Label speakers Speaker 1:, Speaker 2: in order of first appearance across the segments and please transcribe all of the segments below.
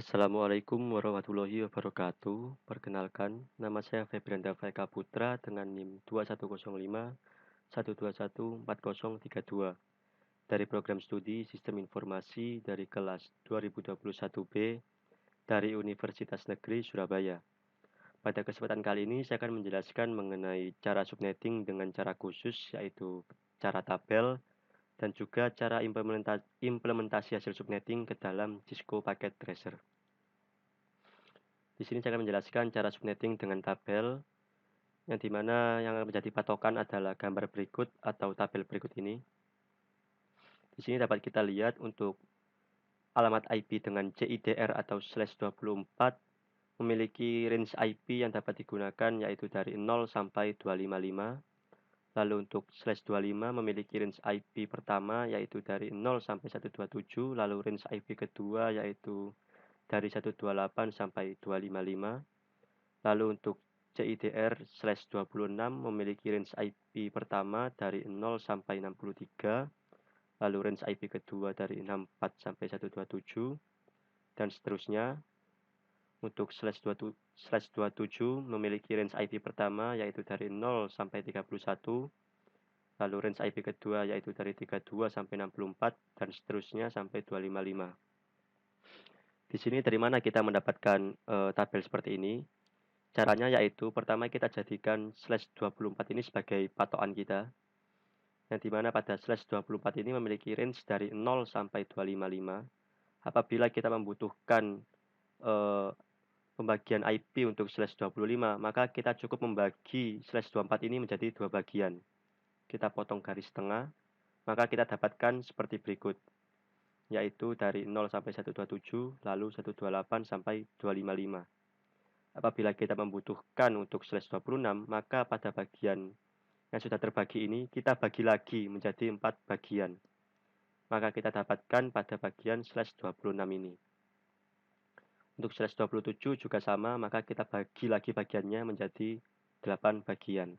Speaker 1: Assalamualaikum warahmatullahi wabarakatuh. Perkenalkan, nama saya Febrianda Faeka Putra dengan NIM 2105 1214032 dari program studi Sistem Informasi dari kelas 2021B dari Universitas Negeri Surabaya. Pada kesempatan kali ini saya akan menjelaskan mengenai cara subnetting dengan cara khusus yaitu cara tabel dan juga cara implementasi hasil subnetting ke dalam Cisco Packet Tracer. Di sini saya akan menjelaskan cara subnetting dengan tabel, yang dimana yang menjadi patokan adalah gambar berikut atau tabel berikut ini. Di sini dapat kita lihat untuk alamat IP dengan CIDR atau /24 memiliki range IP yang dapat digunakan yaitu dari 0 sampai 255. Lalu untuk /25 memiliki range IP pertama yaitu dari 0 sampai 127, lalu range IP kedua yaitu dari 128 sampai 255. Lalu untuk CIDR/26 memiliki range IP pertama dari 0 sampai 63, lalu range IP kedua dari 64 sampai 127, dan seterusnya. Untuk /27 memiliki range IP pertama yaitu dari 0 sampai 31, lalu range IP kedua yaitu dari 32 sampai 64, dan seterusnya sampai 255. Di sini dari mana kita mendapatkan tabel seperti ini? Caranya yaitu pertama kita jadikan /24 ini sebagai patokan kita, yang dimana pada /24 ini memiliki range dari 0 sampai 255. Apabila kita membutuhkan pembagian IP untuk /25, maka kita cukup membagi /24 ini menjadi dua bagian. Kita potong garis tengah, maka kita dapatkan seperti berikut, yaitu dari 0 sampai 127, lalu 128 sampai 255. Apabila kita membutuhkan untuk /26, maka pada bagian yang sudah terbagi ini, kita bagi lagi menjadi 4 bagian. Maka kita dapatkan pada bagian /26 ini. Untuk /27 juga sama, maka kita bagi lagi bagiannya menjadi 8 bagian.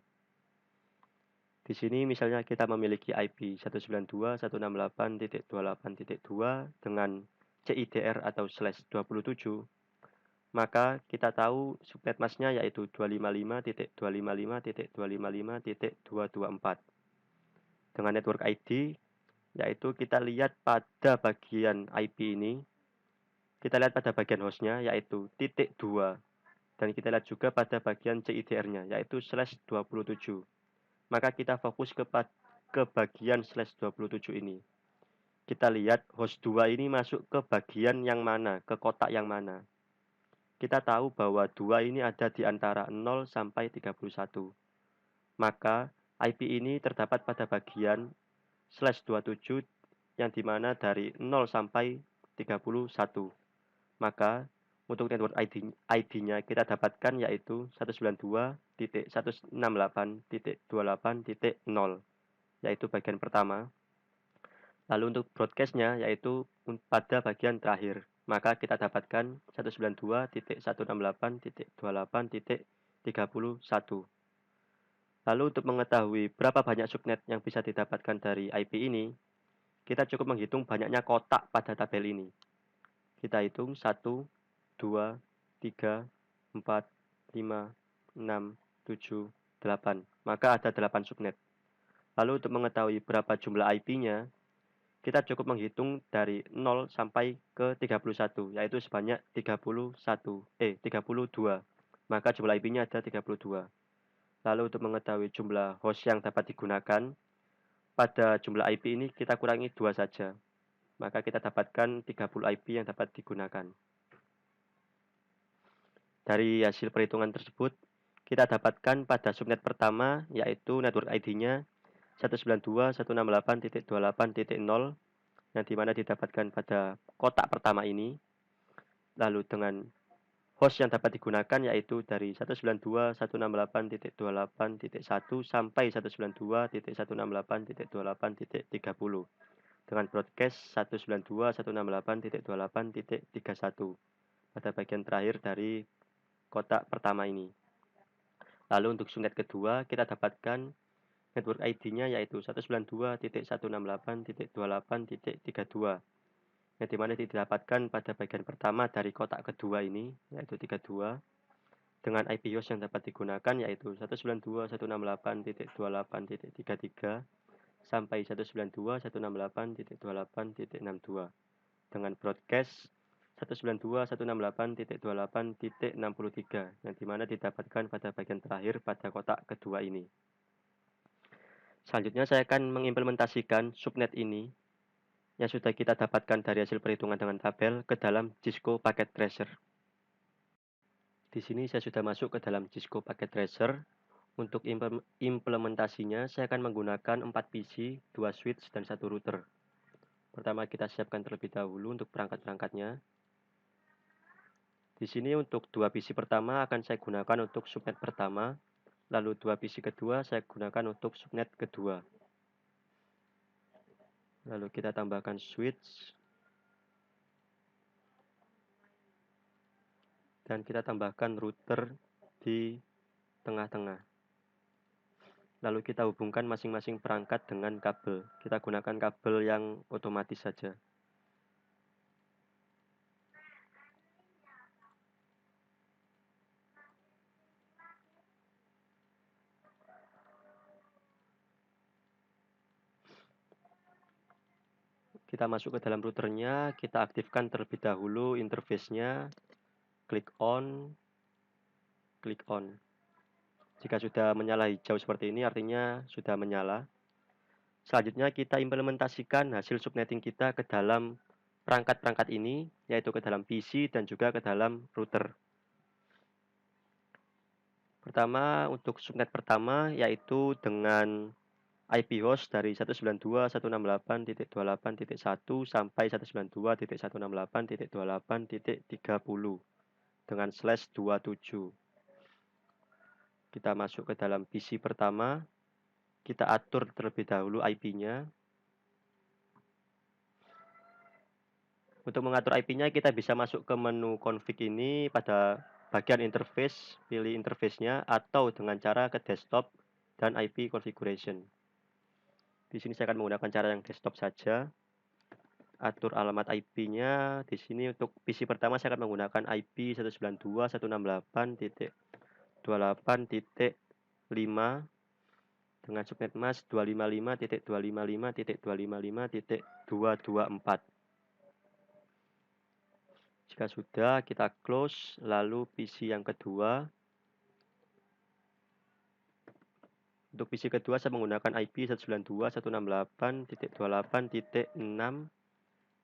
Speaker 1: Di sini misalnya kita memiliki IP 192.168.28.2 dengan CIDR atau /27. Maka kita tahu subnet masknya yaitu 255.255.255.224. Dengan network ID, yaitu kita lihat pada bagian IP ini, kita lihat pada bagian hostnya yaitu .2, dan kita lihat juga pada bagian CIDR-nya yaitu /27. Maka kita fokus ke bagian /27 ini. Kita lihat host 2 ini masuk ke bagian yang mana, ke kotak yang mana. Kita tahu bahwa 2 ini ada di antara 0 sampai 31. Maka IP ini terdapat pada bagian /27 yang dimana dari 0 sampai 31. Maka untuk network ID-nya kita dapatkan yaitu 192.168.28.0, yaitu bagian pertama. Lalu untuk broadcast-nya yaitu pada bagian terakhir. Maka kita dapatkan 192.168.28.31. Lalu untuk mengetahui berapa banyak subnet yang bisa didapatkan dari IP ini, kita cukup menghitung banyaknya kotak pada tabel ini. Kita hitung 1, 2, 3, 4, 5, 6, 7, 8. Maka ada 8 subnet. Lalu untuk mengetahui berapa jumlah IP-nya, kita cukup menghitung dari 0 sampai ke 31, yaitu sebanyak 32. Maka jumlah IP-nya ada 32. Lalu untuk mengetahui jumlah host yang dapat digunakan, pada jumlah IP ini kita kurangi 2 saja. Maka kita dapatkan 30 IP yang dapat digunakan. Dari hasil perhitungan tersebut, kita dapatkan pada subnet pertama, yaitu network ID-nya 192.168.28.0, yang dimana didapatkan pada kotak pertama ini. Lalu dengan host yang dapat digunakan yaitu dari 192.168.28.1 sampai 192.168.28.30 dengan broadcast 192.168.28.31 pada bagian terakhir dari kotak pertama ini. Lalu untuk subnet kedua kita dapatkan network ID-nya yaitu 192.168.28.32, yang dimana didapatkan pada bagian pertama dari kotak kedua ini, yaitu 32, dengan IP host yang dapat digunakan yaitu 192.168.28.33 sampai 192.168.28.62 dengan broadcast 192.168.28.63 yang dimana didapatkan pada bagian terakhir pada kotak kedua ini. Selanjutnya saya akan mengimplementasikan subnet ini yang sudah kita dapatkan dari hasil perhitungan dengan tabel ke dalam Cisco Packet Tracer. Di sini saya sudah masuk ke dalam Cisco Packet Tracer. Untuk implementasinya saya akan menggunakan 4 PC, 2 switch, dan 1 router. Pertama kita siapkan terlebih dahulu untuk perangkat-perangkatnya. Di sini untuk 2 PC pertama akan saya gunakan untuk subnet pertama, lalu 2 PC kedua saya gunakan untuk subnet kedua. Lalu kita tambahkan switch. Dan kita tambahkan router di tengah-tengah. Lalu kita hubungkan masing-masing perangkat dengan kabel. Kita gunakan kabel yang otomatis saja. Kita masuk ke dalam routernya, kita aktifkan terlebih dahulu interface-nya, klik on. Jika sudah menyala hijau seperti ini artinya sudah menyala. Selanjutnya kita implementasikan hasil subnetting kita ke dalam perangkat-perangkat ini, yaitu ke dalam PC dan juga ke dalam router. Pertama, untuk subnet pertama yaitu dengan IP host dari 192.168.28.1 sampai 192.168.28.30 dengan /27. Kita masuk ke dalam PC pertama, kita atur terlebih dahulu IP-nya. Untuk mengatur IP-nya kita bisa masuk ke menu config ini pada bagian interface, pilih interface-nya atau dengan cara ke desktop dan IP configuration. Di sini saya akan menggunakan cara yang desktop saja. Atur alamat IP-nya. Di sini untuk PC pertama saya akan menggunakan IP 192.168.28.5 dengan subnet mask 255.255.255.224. Jika sudah, kita close, lalu PC yang kedua. Untuk PC kedua saya menggunakan IP 192.168.28.6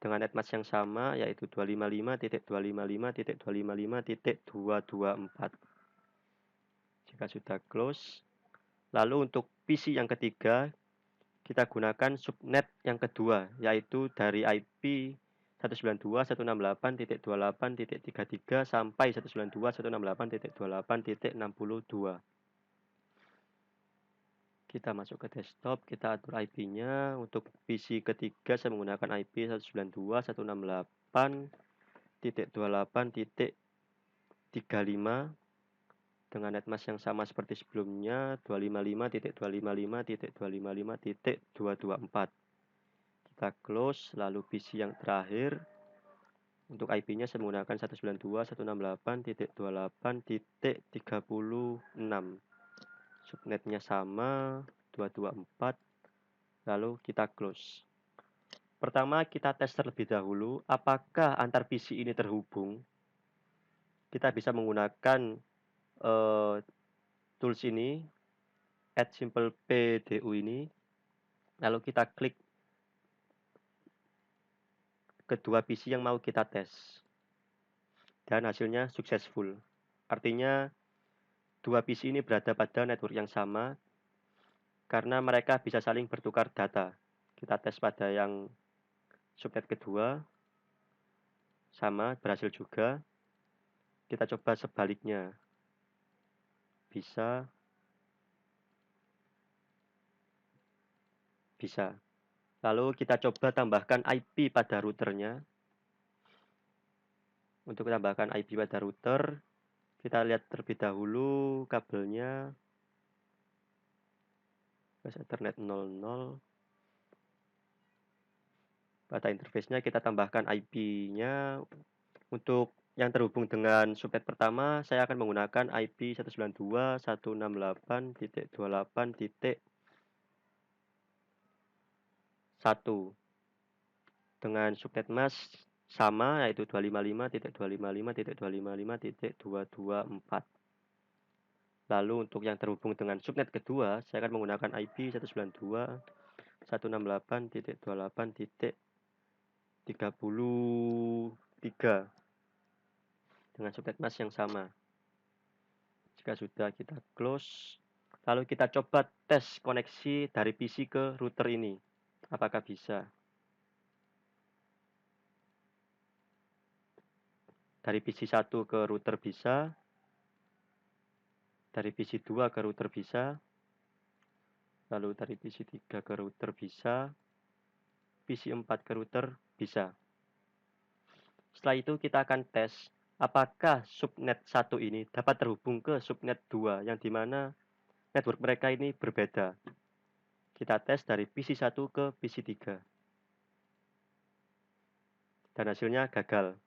Speaker 1: dengan netmask yang sama yaitu 255.255.255.224. Jika sudah close, lalu untuk PC yang ketiga kita gunakan subnet yang kedua yaitu dari IP 192.168.28.33 sampai 192.168.28.62. Kita masuk ke desktop, kita atur IP-nya. Untuk PC ketiga saya menggunakan IP 192.168.28.35 dengan netmask yang sama seperti sebelumnya 255.255.255.224. Kita close, lalu PC yang terakhir untuk IP-nya saya menggunakan 192.168.28.36. Subnetnya sama 224, lalu kita close. Pertama kita tes terlebih dahulu apakah antar PC ini terhubung. Kita bisa menggunakan tools ini, add simple PDU ini, lalu kita klik kedua PC yang mau kita tes dan hasilnya successful. Artinya dua PC ini berada pada network yang sama karena mereka bisa saling bertukar data. Kita tes pada yang subnet kedua, sama, berhasil juga. Kita coba sebaliknya. Bisa. Lalu kita coba tambahkan IP pada routernya. Untuk tambahkan IP pada router, kita lihat terlebih dahulu kabelnya. Ethernet 00. Pada interface-nya kita tambahkan IP-nya. Untuk yang terhubung dengan subnet pertama, saya akan menggunakan IP 192.168.28.1. Dengan subnet mask sama, yaitu 255.255.255.224. Lalu untuk yang terhubung dengan subnet kedua, saya akan menggunakan IP 192.168.28.33 dengan subnet mask yang sama. Jika sudah, kita close. Lalu kita coba tes koneksi dari PC ke router ini. Apakah bisa? Dari PC 1 ke router bisa. Dari PC 2 ke router bisa. Lalu dari PC 3 ke router bisa. PC 4 ke router bisa. Setelah itu kita akan tes apakah subnet 1 ini dapat terhubung ke subnet 2 yang dimana network mereka ini berbeda. Kita tes dari PC 1 ke PC 3. Dan hasilnya gagal.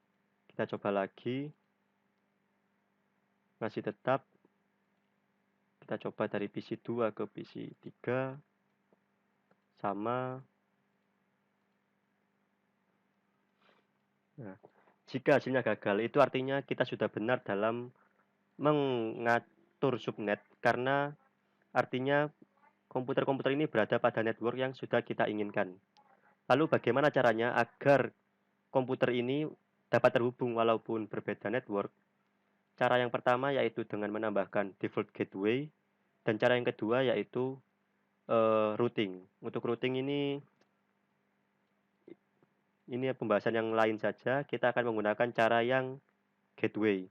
Speaker 1: Kita coba lagi. Masih tetap. Kita coba dari PC 2 ke PC 3. Sama. Nah, jika hasilnya gagal, itu artinya kita sudah benar dalam mengatur subnet, karena artinya komputer-komputer ini berada pada network yang sudah kita inginkan. Lalu bagaimana caranya agar komputer ini dapat terhubung walaupun berbeda network? Cara yang pertama yaitu dengan menambahkan default gateway, dan cara yang kedua yaitu routing. Untuk routing ini pembahasan yang lain saja. Kita akan menggunakan cara yang gateway.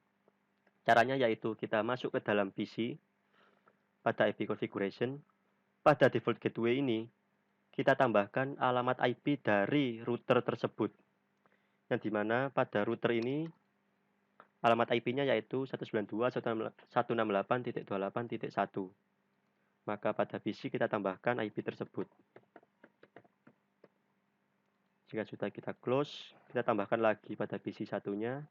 Speaker 1: Caranya yaitu kita masuk ke dalam PC pada IP configuration. Pada default gateway ini, kita tambahkan alamat IP dari router tersebut. Yang dimana pada router ini, alamat IP-nya yaitu 192.168.28.1. Maka pada PC kita tambahkan IP tersebut. Jika sudah, kita close. Kita tambahkan lagi pada PC satunya.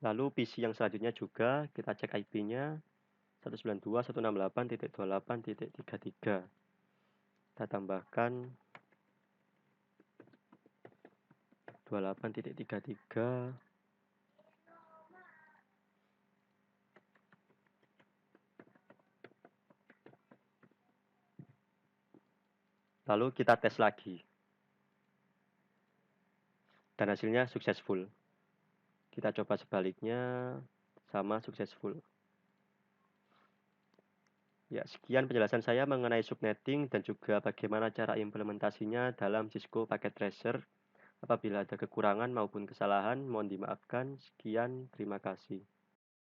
Speaker 1: Lalu PC yang selanjutnya juga kita cek IP-nya 192.168.28.33. Kita tambahkan 28.33. Lalu kita tes lagi. Dan hasilnya successful. Kita coba sebaliknya, sama successful. Ya, sekian penjelasan saya mengenai subnetting dan juga bagaimana cara implementasinya dalam Cisco Packet Tracer. Apabila ada kekurangan maupun kesalahan, mohon dimaafkan. Sekian, terima kasih.